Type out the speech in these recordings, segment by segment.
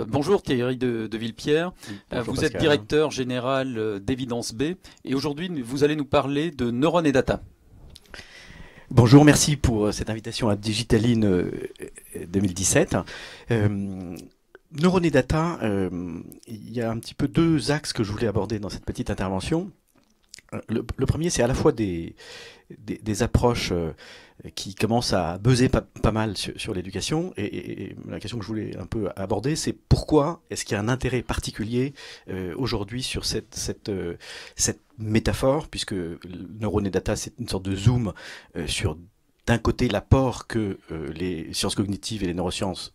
Bonjour Thierry de Villepierre. Oui, bonjour Vous êtes Pascal. directeur général d'Evidence B et aujourd'hui vous allez nous parler de neurones et data. Bonjour, merci pour cette invitation à Digitaline 2017. Euh, Neuron et Data, il y a un petit peu deux axes que je voulais aborder dans cette petite intervention. Le premier, c'est à la fois des approches qui commencent à buzzer pas mal sur l'éducation. Et la question que je voulais un peu aborder, c'est pourquoi est-ce qu'il y a un intérêt particulier aujourd'hui sur cette métaphore, puisque le neurone et data, c'est une sorte de zoom sur d'un côté l'apport que les sciences cognitives et les neurosciences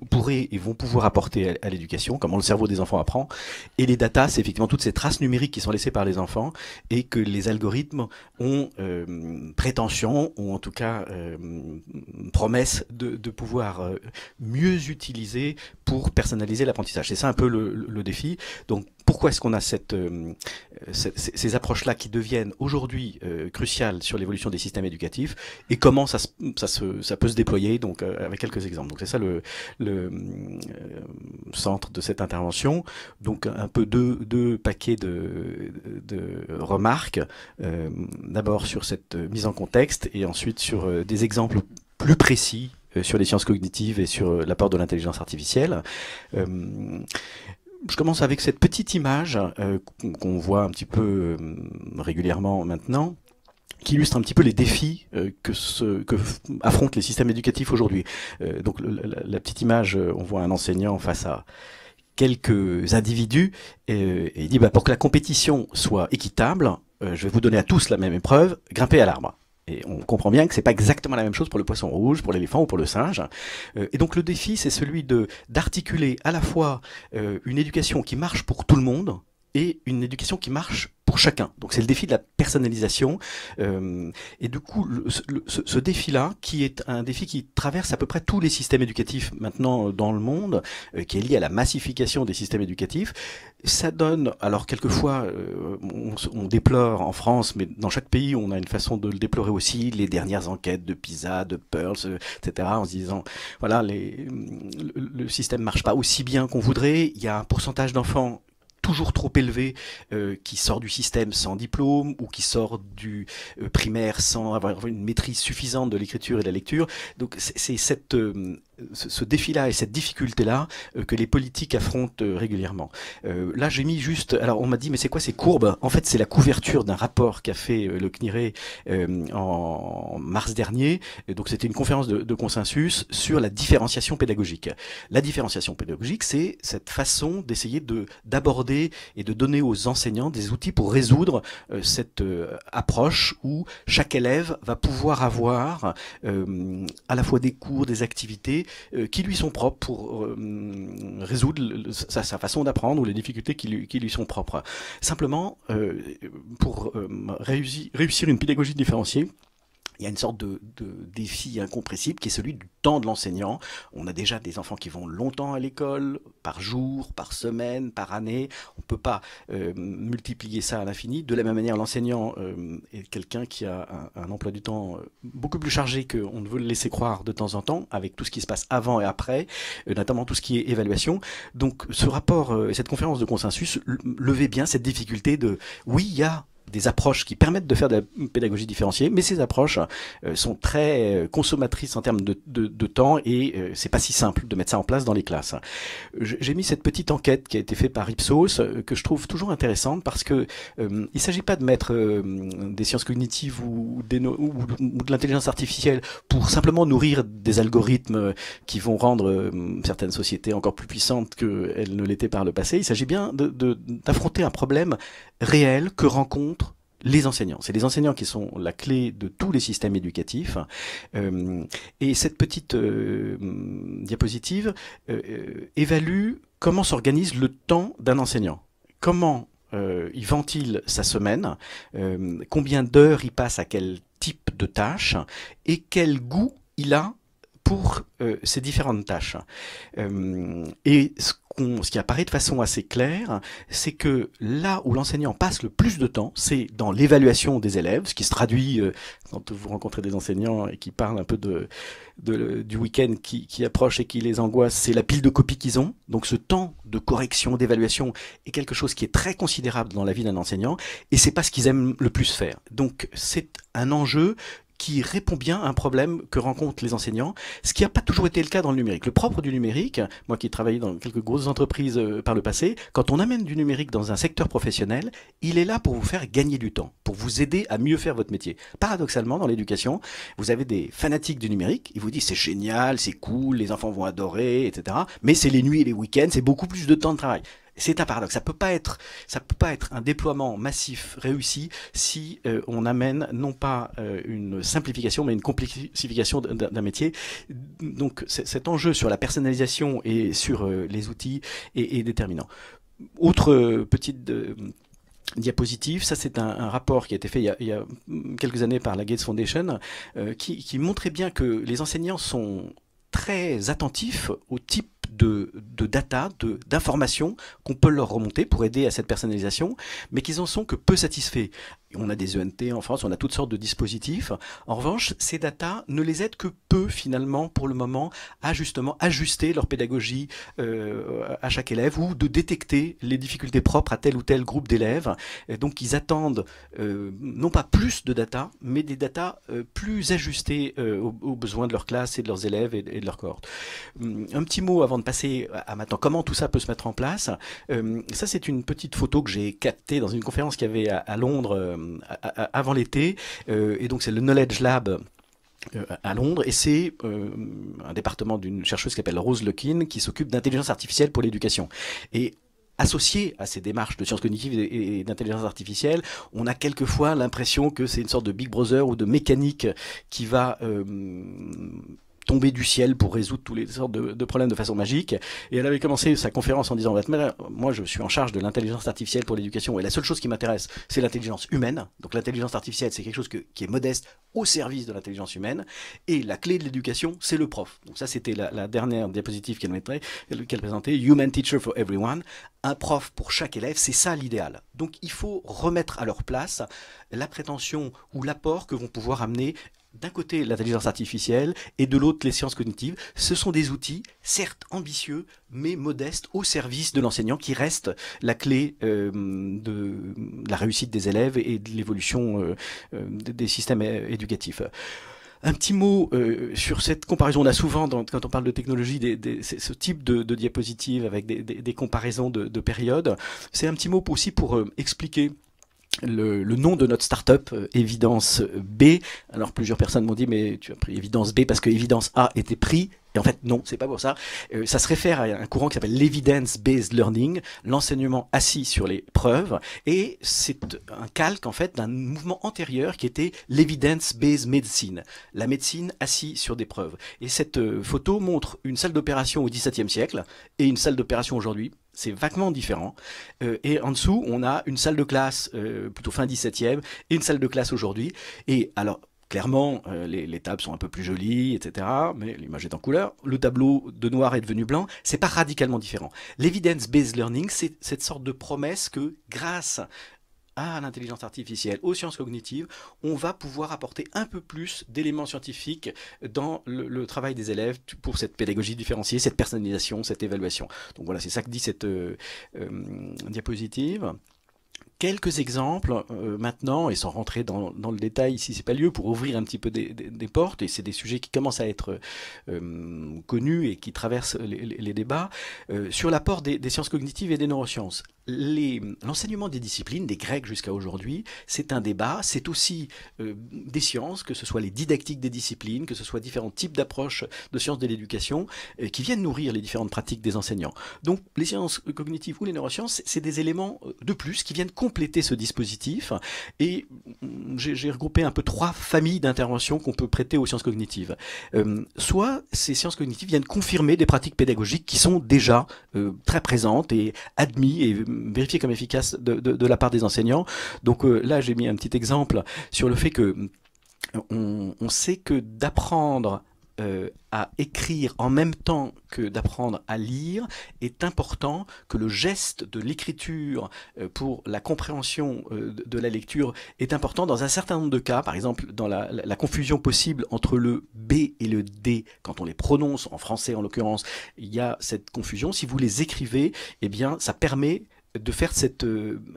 pourraient et vont pouvoir apporter à l'éducation, comment le cerveau des enfants apprend, et les data, c'est effectivement toutes ces traces numériques qui sont laissées par les enfants et que les algorithmes ont prétention, ou en tout cas promesse de pouvoir mieux utiliser pour personnaliser l'apprentissage. C'est ça un peu le défi. Donc pourquoi est-ce qu'on a ces approches-là qui deviennent aujourd'hui cruciales sur l'évolution des systèmes éducatifs et comment ça peut se déployer, donc avec quelques exemples. Donc c'est ça le centre de cette intervention. Donc un peu deux paquets de remarques. D'abord sur cette mise en contexte et ensuite sur des exemples plus précis sur les sciences cognitives et sur l'apport de l'intelligence artificielle. Je commence avec cette petite image qu'on voit un petit peu régulièrement maintenant, qui illustre un petit peu les défis que affrontent les systèmes éducatifs aujourd'hui. Donc la petite image, on voit un enseignant face à quelques individus et il dit pour que la compétition soit équitable, je vais vous donner à tous la même épreuve, grimper à l'arbre. Et on comprend bien que c'est pas exactement la même chose pour le poisson rouge, pour l'éléphant ou pour le singe. Et donc le défi, c'est celui d'articuler à la fois une éducation qui marche pour tout le monde et une éducation qui marche pour chacun. Donc c'est le défi de la personnalisation. Et du coup, ce défi-là, qui est un défi qui traverse à peu près tous les systèmes éducatifs maintenant dans le monde, qui est lié à la massification des systèmes éducatifs, ça donne, alors quelquefois on déplore en France, mais dans chaque pays on a une façon de le déplorer aussi, les dernières enquêtes de PISA, de Pearls, etc., en se disant, voilà, le système marche pas aussi bien qu'on voudrait, il y a un pourcentage d'enfants toujours trop élevé qui sort du système sans diplôme ou qui sort du primaire sans avoir une maîtrise suffisante de l'écriture et de la lecture. Donc c'est ce défi-là et cette difficulté-là que les politiques affrontent régulièrement. Là, j'ai mis juste... Alors, on m'a dit, mais c'est quoi ces courbes? En fait, c'est la couverture d'un rapport qu'a fait le CNIRE en mars dernier. Et donc, c'était une conférence de consensus sur la différenciation pédagogique. La différenciation pédagogique, c'est cette façon d'essayer d'aborder et de donner aux enseignants des outils pour résoudre cette approche où chaque élève va pouvoir avoir à la fois des cours, des activités qui lui sont propres pour résoudre sa façon d'apprendre ou les difficultés qui lui sont propres. Simplement, pour réussir une pédagogie différenciée, il y a une sorte de défi incompressible qui est celui du temps de l'enseignant. On a déjà des enfants qui vont longtemps à l'école, par jour, par semaine, par année. On ne peut pas multiplier ça à l'infini. De la même manière, l'enseignant est quelqu'un qui a un emploi du temps beaucoup plus chargé qu'on ne veut le laisser croire de temps en temps, avec tout ce qui se passe avant et après, notamment tout ce qui est évaluation. Donc ce rapport, cette conférence de consensus levait bien cette difficulté de, oui, il y a des approches qui permettent de faire de la pédagogie différenciée, mais ces approches sont très consommatrices en termes de temps et c'est pas si simple de mettre ça en place dans les classes. J'ai mis cette petite enquête qui a été faite par Ipsos que je trouve toujours intéressante parce que il s'agit pas de mettre des sciences cognitives ou de l'intelligence artificielle pour simplement nourrir des algorithmes qui vont rendre certaines sociétés encore plus puissantes qu'elles ne l'étaient par le passé. Il s'agit bien d'affronter un problème réel que rencontrent les enseignants. C'est les enseignants qui sont la clé de tous les systèmes éducatifs. Et cette petite diapositive évalue comment s'organise le temps d'un enseignant. Comment il ventile sa semaine, combien d'heures il passe à quel type de tâche et quel goût il a pour ces différentes tâches. Et ce qui apparaît de façon assez claire, c'est que là où l'enseignant passe le plus de temps, c'est dans l'évaluation des élèves, ce qui se traduit quand vous rencontrez des enseignants et qui parlent un peu du week-end qui approche et qui les angoisse, c'est la pile de copies qu'ils ont. Donc ce temps de correction, d'évaluation est quelque chose qui est très considérable dans la vie d'un enseignant, et c'est pas ce qu'ils aiment le plus faire. Donc c'est un enjeu qui répond bien à un problème que rencontrent les enseignants, ce qui n'a pas toujours été le cas dans le numérique. Le propre du numérique, moi qui ai travaillé dans quelques grosses entreprises par le passé, quand on amène du numérique dans un secteur professionnel, il est là pour vous faire gagner du temps, pour vous aider à mieux faire votre métier. Paradoxalement, dans l'éducation, vous avez des fanatiques du numérique, ils vous disent c'est génial, c'est cool, les enfants vont adorer, etc. Mais c'est les nuits et les week-ends, c'est beaucoup plus de temps de travail. C'est un paradoxe. Ça peut pas être un déploiement massif réussi si on amène non pas une simplification, mais une complexification d'un métier. Donc cet enjeu sur la personnalisation et sur les outils est déterminant. Autre petite diapositive, ça c'est un rapport qui a été fait il y a quelques années par la Gates Foundation, qui montrait bien que les enseignants sont très attentifs au type de data, d'informations qu'on peut leur remonter pour aider à cette personnalisation, mais qu'ils en sont que peu satisfaits. On a des ENT en France, on a toutes sortes de dispositifs. En revanche, ces data ne les aident que peu finalement pour le moment à justement ajuster leur pédagogie à chaque élève ou de détecter les difficultés propres à tel ou tel groupe d'élèves. Donc ils attendent non pas plus de data, mais des data plus ajustés aux besoins de leur classe et de leurs élèves et de leur cohorte. Un petit mot avant de passer à maintenant comment tout ça peut se mettre en place. Ça c'est une petite photo que j'ai captée dans une conférence qu'il y avait à Londres avant l'été, et donc c'est le Knowledge Lab à Londres, et c'est un département d'une chercheuse qui s'appelle Rose Lokin qui s'occupe d'intelligence artificielle pour l'éducation. Et associé à ces démarches de sciences cognitives et d'intelligence artificielle, on a quelquefois l'impression que c'est une sorte de Big Brother ou de mécanique qui va tomber du ciel pour résoudre tous les sortes de problèmes de façon magique. Et elle avait commencé sa conférence en disant moi je suis en charge de l'intelligence artificielle pour l'éducation et la seule chose qui m'intéresse c'est l'intelligence humaine. Donc l'intelligence artificielle c'est quelque chose qui est modeste au service de l'intelligence humaine, et la clé de l'éducation c'est le prof. Donc ça c'était la dernière diapositive qu'elle présentait, Human Teacher for Everyone, un prof pour chaque élève, c'est ça l'idéal. Donc il faut remettre à leur place la prétention ou l'apport que vont pouvoir amener d'un côté l'intelligence artificielle et de l'autre les sciences cognitives. Ce sont des outils, certes ambitieux, mais modestes au service de l'enseignant, qui reste la clé de la réussite des élèves et de l'évolution des systèmes éducatifs. Un petit mot sur cette comparaison. On a souvent, quand on parle de technologie, ce type de diapositives avec des comparaisons de périodes. C'est un petit mot aussi pour expliquer le nom de notre start-up, Évidence B. Alors plusieurs personnes m'ont dit mais tu as pris Évidence B parce que Évidence A était pris. Et en fait, non, c'est pas pour ça. Ça se réfère à un courant qui s'appelle l'evidence-based learning, l'enseignement assis sur les preuves. Et c'est un calque, en fait, d'un mouvement antérieur qui était l'evidence-based medicine, la médecine assise sur des preuves. Et cette photo montre une salle d'opération au XVIIe siècle et une salle d'opération aujourd'hui. C'est vaguement différent. Et en dessous, on a une salle de classe plutôt fin 17e et une salle de classe aujourd'hui. Et alors, clairement, les tables sont un peu plus jolies, etc. Mais l'image est en couleur. Le tableau de noir est devenu blanc. C'est pas radicalement différent. L'evidence-based learning, c'est cette sorte de promesse que, grâce à l'intelligence artificielle, aux sciences cognitives, on va pouvoir apporter un peu plus d'éléments scientifiques dans le travail des élèves pour cette pédagogie différenciée, cette personnalisation, cette évaluation. Donc voilà, c'est ça que dit cette diapositive. Quelques exemples maintenant, et sans rentrer dans le détail ici, c'est pas lieu, pour ouvrir un petit peu des portes, et c'est des sujets qui commencent à être connus et qui traversent les débats, sur l'apport des sciences cognitives et des neurosciences. L'enseignement des disciplines, des Grecs jusqu'à aujourd'hui, c'est un débat, c'est aussi des sciences, que ce soit les didactiques des disciplines, que ce soit différents types d'approches de sciences de l'éducation, qui viennent nourrir les différentes pratiques des enseignants. Donc les sciences cognitives ou les neurosciences, c'est des éléments de plus qui viennent compléter ce dispositif, et j'ai regroupé un peu 3 familles d'interventions qu'on peut prêter aux sciences cognitives. Soit ces sciences cognitives viennent confirmer des pratiques pédagogiques qui sont déjà très présentes et admises et vérifiées comme efficaces de la part des enseignants. Donc là j'ai mis un petit exemple sur le fait que on sait que d'apprendre à écrire en même temps que d'apprendre à lire, est important que le geste de l'écriture pour la compréhension de la lecture est important dans un certain nombre de cas. Par exemple, dans la confusion possible entre le B et le D, quand on les prononce en français en l'occurrence, il y a cette confusion. Si vous les écrivez, eh bien, ça permet de faire cette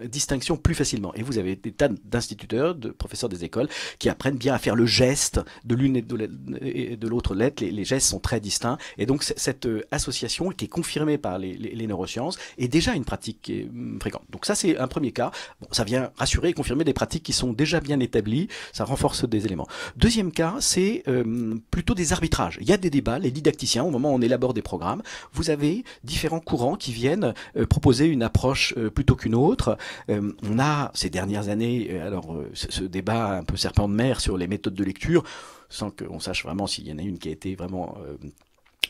distinction plus facilement. Et vous avez des tas d'instituteurs, de professeurs des écoles, qui apprennent bien à faire le geste de l'une et de l'autre lettre. Les gestes sont très distincts. Et donc cette association, qui est confirmée par les neurosciences, est déjà une pratique qui est fréquente. Donc ça, c'est un premier cas. Bon, ça vient rassurer et confirmer des pratiques qui sont déjà bien établies. Ça renforce des éléments. Deuxième cas, c'est plutôt des arbitrages. Il y a des débats. Les didacticiens, au moment où on élabore des programmes, vous avez différents courants qui viennent proposer une approche plutôt qu'une autre. On a ces dernières années ce débat un peu serpent de mer sur les méthodes de lecture, sans qu'on sache vraiment s'il y en a une qui a été vraiment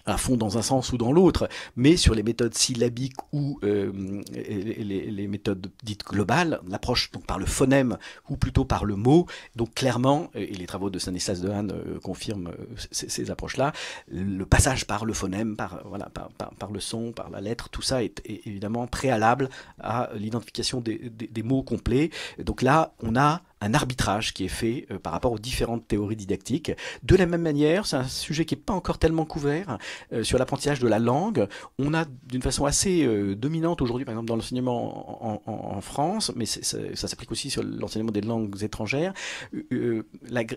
à fond dans un sens ou dans l'autre, mais sur les méthodes syllabiques ou les méthodes dites globales, l'approche donc par le phonème ou plutôt par le mot. Donc clairement, et les travaux de Stanislas Dehaene confirment ces approches-là, le passage par le phonème, par le son, par la lettre, tout ça est évidemment préalable à l'identification des mots complets. Donc là, on a un arbitrage qui est fait par rapport aux différentes théories didactiques. De la même manière, c'est un sujet qui n'est pas encore tellement couvert, sur l'apprentissage de la langue. On a d'une façon assez dominante aujourd'hui, par exemple dans l'enseignement en France, mais ça s'applique aussi sur l'enseignement des langues étrangères,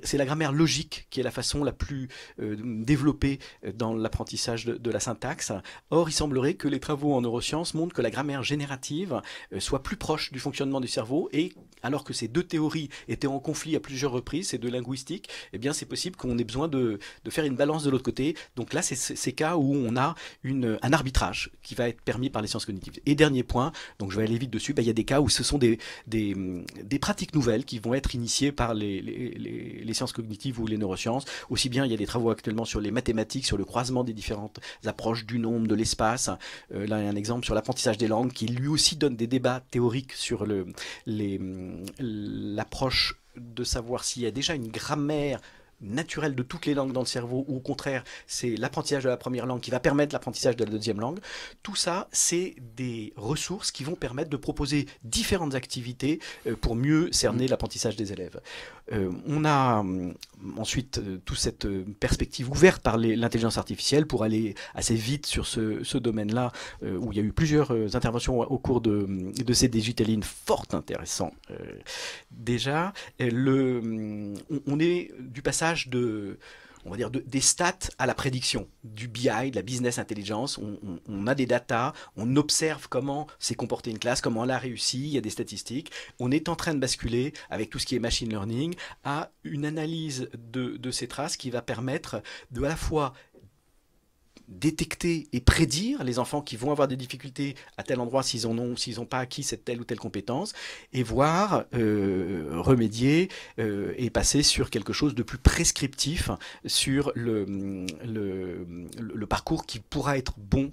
c'est la grammaire logique qui est la façon la plus développée dans l'apprentissage de la syntaxe. Or, il semblerait que les travaux en neurosciences montrent que la grammaire générative soit plus proche du fonctionnement du cerveau, et alors que ces deux théories étaient en conflit à plusieurs reprises, ces deux linguistiques, eh bien c'est possible qu'on ait besoin de faire une balance de l'autre côté. Donc là, c'est ces cas où on a un arbitrage qui va être permis par les sciences cognitives. Et dernier point, donc je vais aller vite dessus, il y a des cas où ce sont des pratiques nouvelles qui vont être initiées par les sciences cognitives ou les neurosciences. Aussi bien, il y a des travaux actuellement sur les mathématiques, sur le croisement des différentes approches du nombre, de l'espace. Là, il y a un exemple sur l'apprentissage des langues qui lui aussi donne des débats théoriques sur l'approche de savoir s'il y a déjà une grammaire naturelle de toutes les langues dans le cerveau, ou au contraire, c'est l'apprentissage de la première langue qui va permettre l'apprentissage de la deuxième langue. Tout ça, c'est des ressources qui vont permettre de proposer différentes activités pour mieux cerner l'apprentissage des élèves. On a ensuite toute cette perspective ouverte par l'intelligence artificielle pour aller assez vite sur ce domaine-là, où il y a eu plusieurs interventions au cours de ces Digitalines fort intéressants. Déjà, on est du passage on va dire des stats à la prédiction, du BI, de la business intelligence. On a des datas, on observe comment s'est comportée une classe, comment elle a réussi, il y a des statistiques. On est en train de basculer, avec tout ce qui est machine learning, à une analyse de ces traces qui va permettre à la fois détecter et prédire les enfants qui vont avoir des difficultés à tel endroit s'ils n'ont pas acquis cette telle ou telle compétence, et voir remédier et passer sur quelque chose de plus prescriptif sur le parcours qui pourra être bon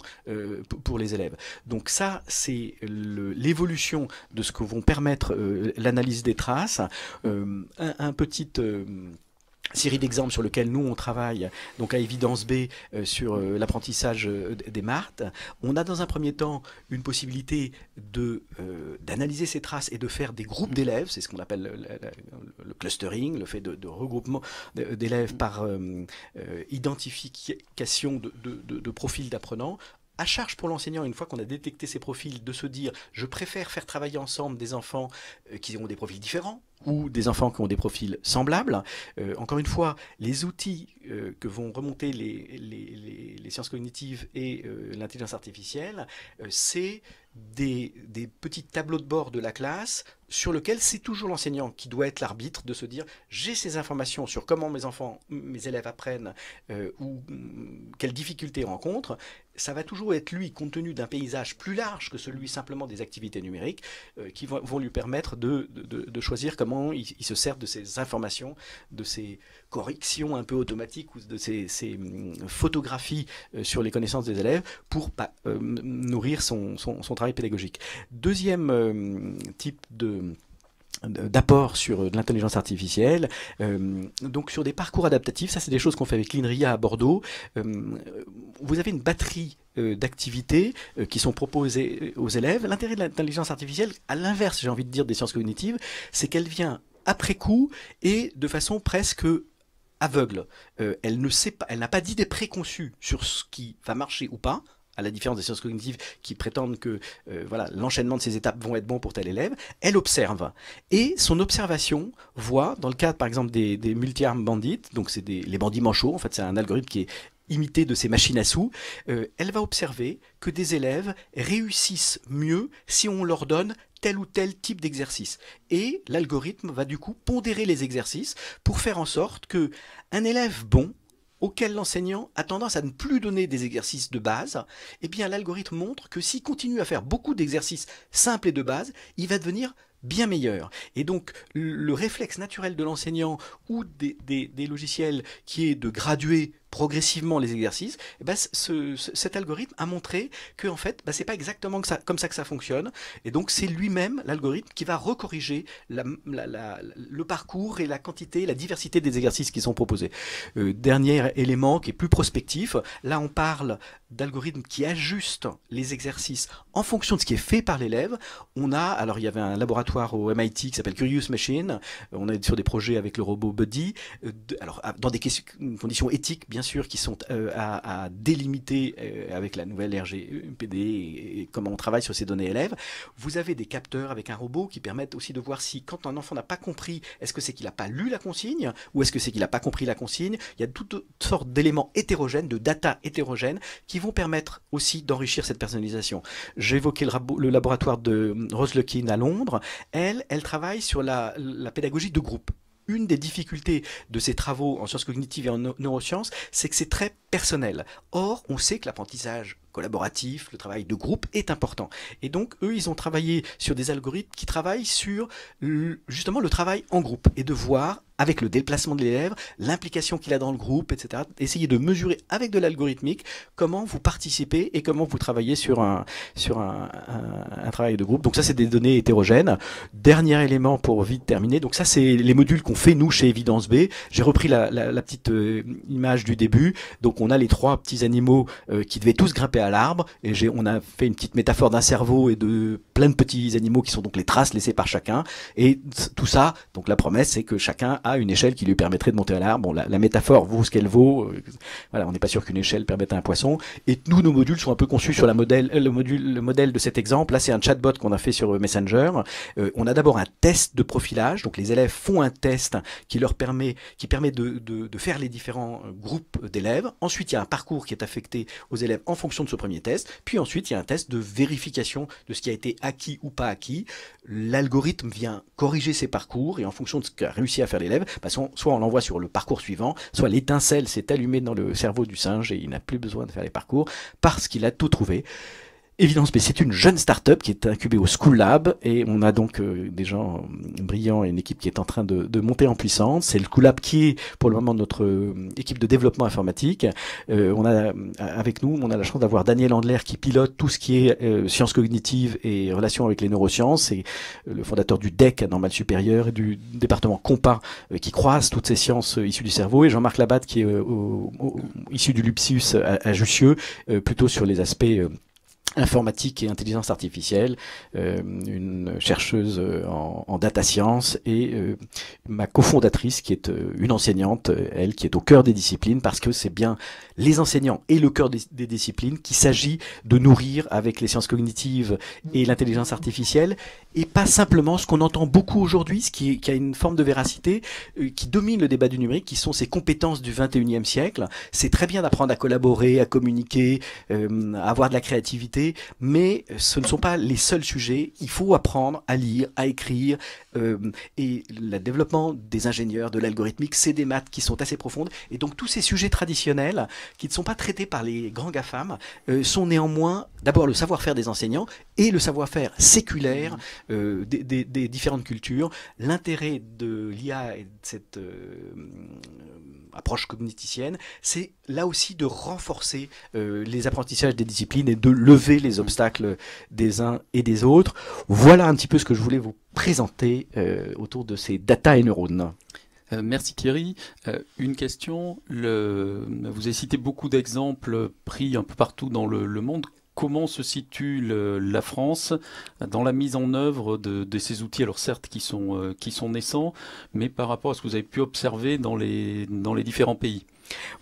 pour les élèves. Donc ça, c'est l'évolution de ce que vont permettre l'analyse des traces. Un petit série d'exemples sur lesquels nous on travaille, donc à Évidence B, sur l'apprentissage des maths. On a dans un premier temps une possibilité d'analyser ces traces et de faire des groupes d'élèves. C'est ce qu'on appelle le clustering, le fait de regroupement d'élèves par identification de profils d'apprenants. À charge pour l'enseignant, une fois qu'on a détecté ces profils, de se dire « je préfère faire travailler ensemble des enfants qui ont des profils différents » ou des enfants qui ont des profils semblables. Encore une fois, les outils que vont remonter les sciences cognitives et l'intelligence artificielle, c'est des petits tableaux de bord de la classe sur lequel c'est toujours l'enseignant qui doit être l'arbitre, de se dire j'ai ces informations sur comment mes élèves apprennent ou quelles difficultés rencontrent. Ça va toujours être lui, compte tenu d'un paysage plus large que celui simplement des activités numériques, qui vont lui permettre de choisir comment il se sert de ces informations, de ces corrections un peu automatiques ou de ces photographies sur les connaissances des élèves pour nourrir son travail pédagogique. Deuxième type d'apport sur de l'intelligence artificielle, donc sur des parcours adaptatifs. Ça, c'est des choses qu'on fait avec l'INRIA à Bordeaux. Vous avez une batterie d'activités qui sont proposées aux élèves. L'intérêt de l'intelligence artificielle, à l'inverse, j'ai envie de dire, des sciences cognitives, c'est qu'elle vient après coup et de façon presque aveugle. Elle ne sait pas, elle n'a pas d'idée préconçue sur ce qui va marcher ou pas, à la différence des sciences cognitives qui prétendent que voilà, l'enchaînement de ces étapes vont être bons pour tel élève. Elle observe. Et son observation voit, dans le cadre par exemple des multi-armes bandits, donc c'est les bandits manchots, en fait c'est un algorithme qui est imité de ces machines à sous, elle va observer que des élèves réussissent mieux si on leur donne tel ou tel type d'exercice. Et l'algorithme va du coup pondérer les exercices pour faire en sorte que un élève bon, auquel l'enseignant a tendance à ne plus donner des exercices de base, eh bien l'algorithme montre que s'il continue à faire beaucoup d'exercices simples et de base, il va devenir bien meilleur. Et donc le réflexe naturel de l'enseignant ou des logiciels qui est de graduer progressivement les exercices, eh ben, cet algorithme a montré que en fait, ben, c'est pas exactement comme ça que ça fonctionne. Et donc c'est lui-même, l'algorithme, qui va recorriger le parcours et la quantité, la diversité des exercices qui sont proposés. Dernier élément qui est plus prospectif, là on parle d'algorithmes qui ajustent les exercices en fonction de ce qui est fait par l'élève. Alors il y avait un laboratoire au MIT qui s'appelle Curious Machine, on est sur des projets avec le robot Buddy, alors dans des conditions éthiques bien sûr qui sont à délimiter avec la nouvelle RGPD et comment on travaille sur ces données élèves. Vous avez des capteurs avec un robot qui permettent aussi de voir si quand un enfant n'a pas compris, est-ce que c'est qu'il n'a pas lu la consigne ou est-ce que c'est qu'il n'a pas compris la consigne. Il y a toutes sortes d'éléments hétérogènes, de data hétérogènes qui vont permettre aussi d'enrichir cette personnalisation. J'ai évoqué le laboratoire de Rose Luckin à Londres. Elle travaille sur la pédagogie de groupe. Une des difficultés de ces travaux en sciences cognitives et en neurosciences, c'est que c'est très personnel. Or, on sait que l'apprentissage collaboratif, le travail de groupe est important. Et donc, eux, ils ont travaillé sur des algorithmes qui travaillent sur justement le travail en groupe et de voir, avec le déplacement de l'élève, l'implication qu'il a dans le groupe, etc. Essayer de mesurer avec de l'algorithmique comment vous participez et comment vous travaillez sur un travail de groupe. Donc ça, c'est des données hétérogènes. Dernier élément pour vite terminer. Donc ça, c'est les modules qu'on fait, nous, chez Evidence B. J'ai repris la petite image du début. Donc on a les 3 petits animaux qui devaient tous grimper à l'arbre. Et on a fait une petite métaphore d'un cerveau et de plein de petits animaux qui sont donc les traces laissées par chacun. Et tout ça, donc la promesse, c'est que chacun a une échelle qui lui permettrait de monter à l'arbre. Bon, la métaphore vaut ce qu'elle vaut. Voilà, on n'est pas sûr qu'une échelle permette à un poisson. Et nous, nos modules sont un peu conçus sur le modèle de cet exemple. Là, c'est un chatbot qu'on a fait sur Messenger. On a d'abord un test de profilage. Donc, les élèves font un test qui permet de faire les différents groupes d'élèves. Ensuite, il y a un parcours qui est affecté aux élèves en fonction de ce premier test. Puis ensuite, il y a un test de vérification de ce qui a été acquis ou pas acquis. L'algorithme vient corriger ces parcours et en fonction de ce qu'a réussi à faire l'élève, soit on l'envoie sur le parcours suivant, soit l'étincelle s'est allumée dans le cerveau du singe et il n'a plus besoin de faire les parcours parce qu'il a tout trouvé. Evidence B, c'est une jeune start-up qui est incubée au School Lab et on a donc des gens brillants et une équipe qui est en train de monter en puissance. C'est le School Lab qui est pour le moment notre équipe de développement informatique. Avec nous, on a la chance d'avoir Daniel Andler qui pilote tout ce qui est sciences cognitives et relations avec les neurosciences. C'est le fondateur du DEC à Normal Supérieur et du département Compa qui croise toutes ces sciences issues du cerveau. Et Jean-Marc Labatte qui est issu du Lupsius à Jussieu, plutôt sur les aspects informatique et intelligence artificielle, une chercheuse en data science et ma cofondatrice qui est une enseignante, elle qui est au cœur des disciplines parce que c'est bien les enseignants et le cœur des disciplines qu'il s'agit de nourrir avec les sciences cognitives et l'intelligence artificielle et pas simplement ce qu'on entend beaucoup aujourd'hui, qui a une forme de véracité qui domine le débat du numérique, qui sont ces compétences du 21e siècle. C'est très bien d'apprendre à collaborer, à communiquer, à avoir de la créativité, mais ce ne sont pas les seuls sujets. Il faut apprendre à lire, à écrire, et le développement des ingénieurs, de l'algorithmique, c'est des maths qui sont assez profondes. Et donc tous ces sujets traditionnels qui ne sont pas traités par les grands GAFAM sont néanmoins d'abord le savoir-faire des enseignants et le savoir-faire séculaire des différentes cultures. L'intérêt de l'IA et de cette approche cogniticienne, c'est là aussi de renforcer les apprentissages des disciplines et de lever les obstacles des uns et des autres. Voilà un petit peu ce que je voulais vous présenter autour de ces data et neurones. Merci Thierry. Une question, vous avez cité beaucoup d'exemples pris un peu partout dans le monde. Comment se situe la France dans la mise en œuvre de ces outils, alors certes qui sont naissants, mais par rapport à ce que vous avez pu observer dans les différents pays?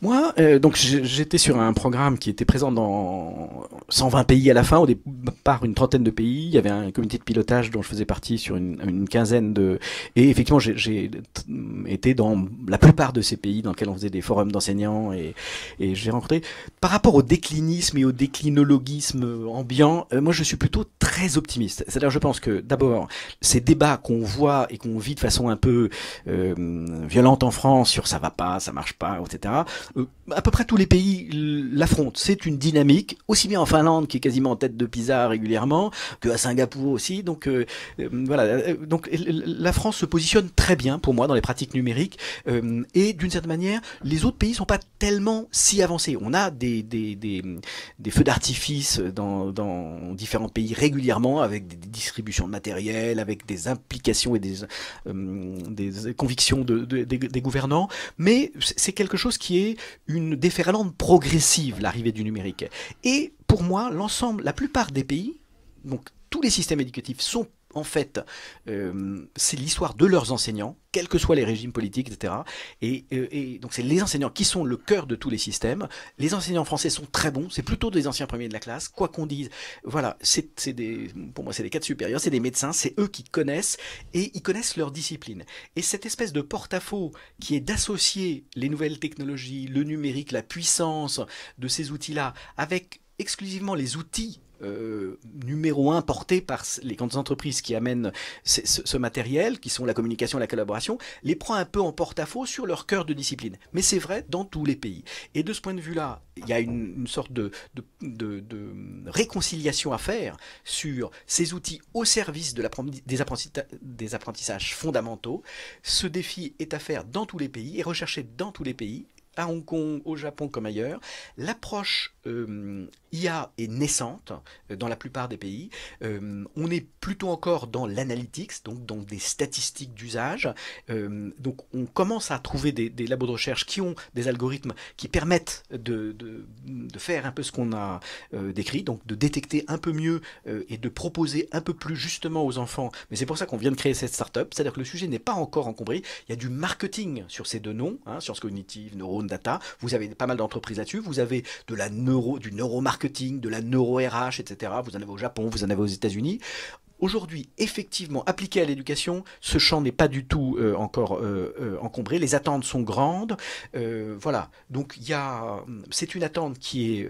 Moi, donc j'étais sur un programme qui était présent dans 120 pays à la fin, au départ une trentaine de pays. Il y avait un comité de pilotage dont je faisais partie sur une quinzaine de... Et effectivement, j'ai été dans la plupart de ces pays dans lesquels on faisait des forums d'enseignants et j'ai rencontré... Par rapport au déclinisme et au déclinologisme ambiant, moi je suis plutôt très optimiste. C'est-à-dire je pense que d'abord, ces débats qu'on voit et qu'on vit de façon un peu violente en France sur ça va pas, ça marche pas, etc., à peu près tous les pays l'affrontent. C'est une dynamique, aussi bien en Finlande, qui est quasiment en tête de PISA régulièrement, que à Singapour aussi. Donc voilà. Donc la France se positionne très bien pour moi dans les pratiques numériques. Et d'une certaine manière, les autres pays sont pas tellement si avancés. On a des feux d'artifice dans différents pays régulièrement, avec des distributions de matériel, avec des implications et des convictions des gouvernants. Mais c'est quelque chose qui est une déferlante progressive, l'arrivée du numérique. Et pour moi, la plupart des pays, donc tous les systèmes éducatifs sont en fait, c'est l'histoire de leurs enseignants, quels que soient les régimes politiques, etc. Et donc c'est les enseignants qui sont le cœur de tous les systèmes. Les enseignants français sont très bons, c'est plutôt des anciens premiers de la classe, quoi qu'on dise. Voilà, pour moi c'est des cadres supérieurs, c'est des médecins, c'est eux qui connaissent, et ils connaissent leur discipline. Et cette espèce de porte-à-faux qui est d'associer les nouvelles technologies, le numérique, la puissance de ces outils-là, avec exclusivement les outils numéro 1 porté par les grandes entreprises qui amènent ce matériel, qui sont la communication et la collaboration, les prend un peu en porte-à-faux sur leur cœur de discipline. Mais c'est vrai dans tous les pays. Et de ce point de vue-là, il y a une sorte de réconciliation à faire sur ces outils au service des apprentissages fondamentaux. Ce défi est à faire dans tous les pays et recherché dans tous les pays, à Hong Kong, au Japon comme ailleurs. L'approche IA est naissante dans la plupart des pays. On est plutôt encore dans l'analytics, donc dans des statistiques d'usage. Donc on commence à trouver des labos de recherche qui ont des algorithmes qui permettent de faire un peu ce qu'on a décrit, donc de détecter un peu mieux et de proposer un peu plus justement aux enfants. Mais c'est pour ça qu'on vient de créer cette start-up, c'est-à-dire que le sujet n'est pas encore encombré. Il y a du marketing sur ces deux noms, sciences cognitives, neurones, data. Vous avez pas mal d'entreprises là-dessus. Vous avez du neuromarketing, de la neuro-RH, etc. Vous en avez au Japon, vous en avez aux États-Unis. Aujourd'hui, effectivement, appliqué à l'éducation, ce champ n'est pas du tout encore encombré. Les attentes sont grandes. Voilà. Donc, c'est une attente qui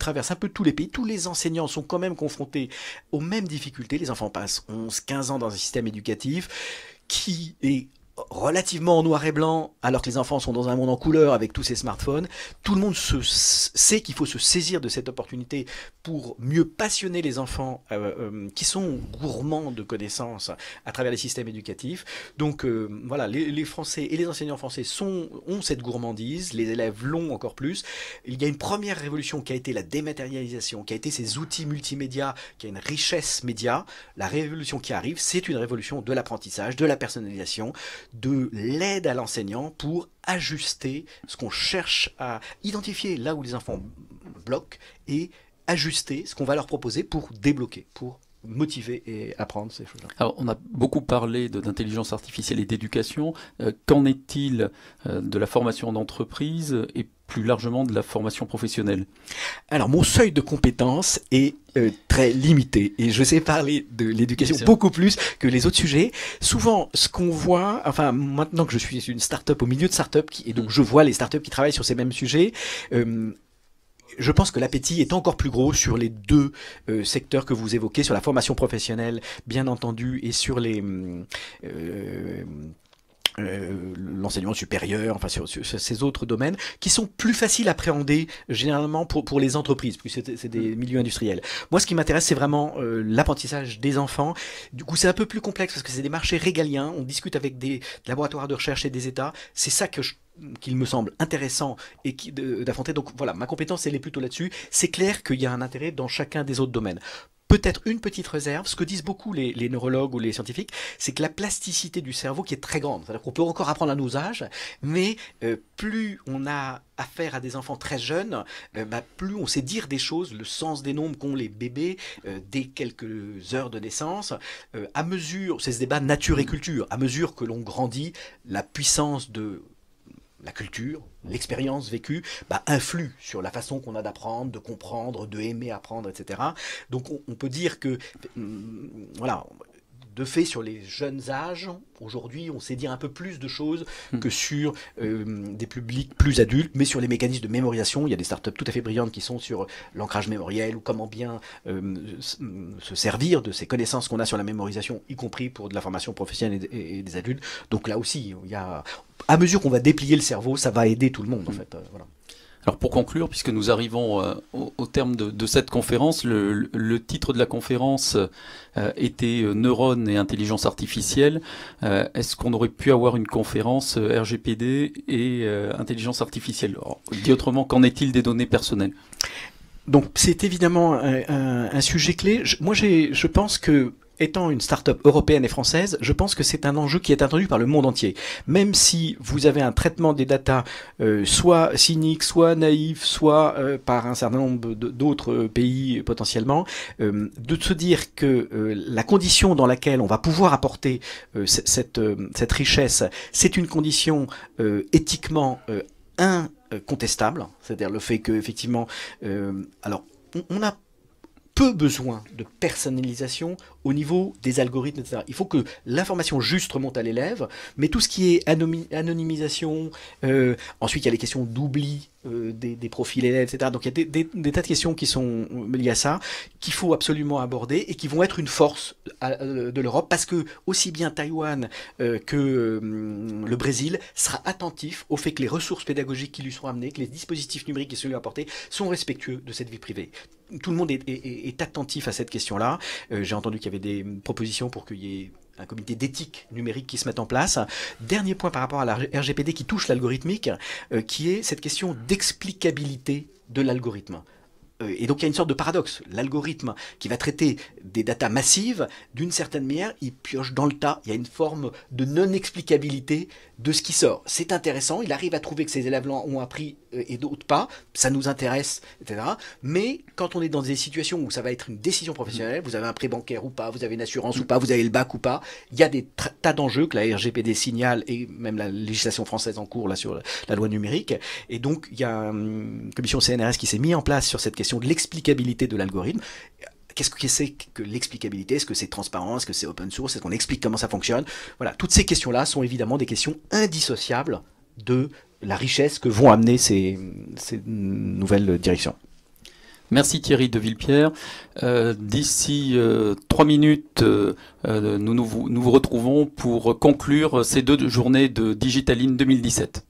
traverse un peu tous les pays. Tous les enseignants sont quand même confrontés aux mêmes difficultés. Les enfants passent 11, 15 ans dans un système éducatif qui est relativement en noir et blanc, alors que les enfants sont dans un monde en couleur avec tous ces smartphones. Tout le monde sait qu'il faut se saisir de cette opportunité pour mieux passionner les enfants qui sont gourmands de connaissances à travers les systèmes éducatifs. Donc voilà, les Français et les enseignants français ont cette gourmandise, les élèves l'ont encore plus. Il y a une première révolution qui a été la dématérialisation, qui a été ces outils multimédia, qui a une richesse média. La révolution qui arrive, c'est une révolution de l'apprentissage, de la personnalisation, de l'aide à l'enseignant pour ajuster ce qu'on cherche à identifier là où les enfants bloquent et ajuster ce qu'on va leur proposer pour débloquer, pour motiver et apprendre ces choses-là. Alors, on a beaucoup parlé d'intelligence artificielle et d'éducation. Qu'en est-il de la formation d'entreprise et plus largement de la formation professionnelle? Alors, mon seuil de compétence est très limité et je sais parler de l'éducation beaucoup plus que les autres sujets. Souvent, ce qu'on voit, enfin, maintenant que je suis une start-up au milieu de start-up, et donc je vois les start-up qui travaillent sur ces mêmes sujets, je pense que l'appétit est encore plus gros sur les deux secteurs que vous évoquez, sur la formation professionnelle, bien entendu, et sur l'enseignement supérieur, enfin sur ces autres domaines qui sont plus faciles à appréhender généralement pour les entreprises, puisque c'est des milieux industriels. Moi, ce qui m'intéresse, c'est vraiment l'apprentissage des enfants. Du coup, c'est un peu plus complexe parce que c'est des marchés régaliens. On discute avec des laboratoires de recherche et des États. C'est ça qu'il me semble intéressant et d'affronter. Donc voilà, ma compétence, elle est plutôt là-dessus. C'est clair qu'il y a un intérêt dans chacun des autres domaines. Peut-être une petite réserve, ce que disent beaucoup les neurologues ou les scientifiques, c'est que la plasticité du cerveau qui est très grande, c'est-à-dire qu'on peut encore apprendre à nos âges, mais plus on a affaire à des enfants très jeunes, plus on sait dire des choses, le sens des nombres qu'ont les bébés dès quelques heures de naissance, à mesure, c'est ce débat nature et culture, à mesure que l'on grandit, la puissance de la culture, l'expérience vécue, influe sur la façon qu'on a d'apprendre, de comprendre, de aimer apprendre, etc. Donc on peut dire que, voilà, de fait, sur les jeunes âges, aujourd'hui, on sait dire un peu plus de choses que sur des publics plus adultes, mais sur les mécanismes de mémorisation, il y a des startups tout à fait brillantes qui sont sur l'ancrage mémoriel ou comment bien se servir de ces connaissances qu'on a sur la mémorisation, y compris pour de la formation professionnelle et des adultes. Donc là aussi, il y a, à mesure qu'on va déplier le cerveau, ça va aider tout le monde, en fait. Voilà. Alors pour conclure, puisque nous arrivons au terme de cette conférence, le titre de la conférence était Neurones et intelligence artificielle. Est-ce qu'on aurait pu avoir une conférence RGPD et intelligence artificielle? Alors, dit autrement, qu'en est-il des données personnelles? Donc c'est évidemment un sujet clé. Je pense que, étant une start-up européenne et française, je pense que c'est un enjeu qui est attendu par le monde entier. Même si vous avez un traitement des datas soit cynique, soit naïf, soit par un certain nombre d'autres pays potentiellement, de se dire que la condition dans laquelle on va pouvoir apporter cette richesse, c'est une condition éthiquement incontestable, c'est-à-dire le fait que effectivement, alors on a peu besoin de personnalisation au niveau des algorithmes, etc. Il faut que l'information juste remonte à l'élève, mais tout ce qui est anonymisation, ensuite il y a les questions d'oubli des profils élèves, etc. Donc il y a des tas de questions qui sont liées à ça, qu'il faut absolument aborder et qui vont être une force de l'Europe, parce que aussi bien Taïwan que le Brésil sera attentif au fait que les ressources pédagogiques qui lui seront amenées, que les dispositifs numériques qui sont lui apportés sont respectueux de cette vie privée. Tout le monde est attentif à cette question-là. J'ai entendu qu'il y avait des propositions pour qu'il y ait un comité d'éthique numérique qui se mette en place. Dernier point par rapport à la RGPD qui touche l'algorithmique, qui est cette question d'explicabilité de l'algorithme. Et donc il y a une sorte de paradoxe. L'algorithme qui va traiter des datas massives, d'une certaine manière, il pioche dans le tas. Il y a une forme de non-explicabilité de ce qui sort. C'est intéressant, il arrive à trouver que ses élèves ont appris et d'autres pas, ça nous intéresse, etc. Mais quand on est dans des situations où ça va être une décision professionnelle, vous avez un prêt bancaire ou pas, vous avez une assurance ou pas, vous avez le bac ou pas, il y a des tas d'enjeux que la RGPD signale, et même la législation française en cours là sur la loi numérique. Et donc il y a une commission CNRS qui s'est mise en place sur cette question de l'explicabilité de l'algorithme. Qu'est-ce que c'est que l'explicabilité? Est-ce que c'est transparent? Est-ce que c'est open source? Est-ce qu'on explique comment ça fonctionne? Voilà, toutes ces questions-là sont évidemment des questions indissociables de la richesse que vont amener ces nouvelles directions. Merci Thierry de Villepière. D'ici 3 minutes, nous vous retrouvons pour conclure ces 2 journées de Digitaline 2017.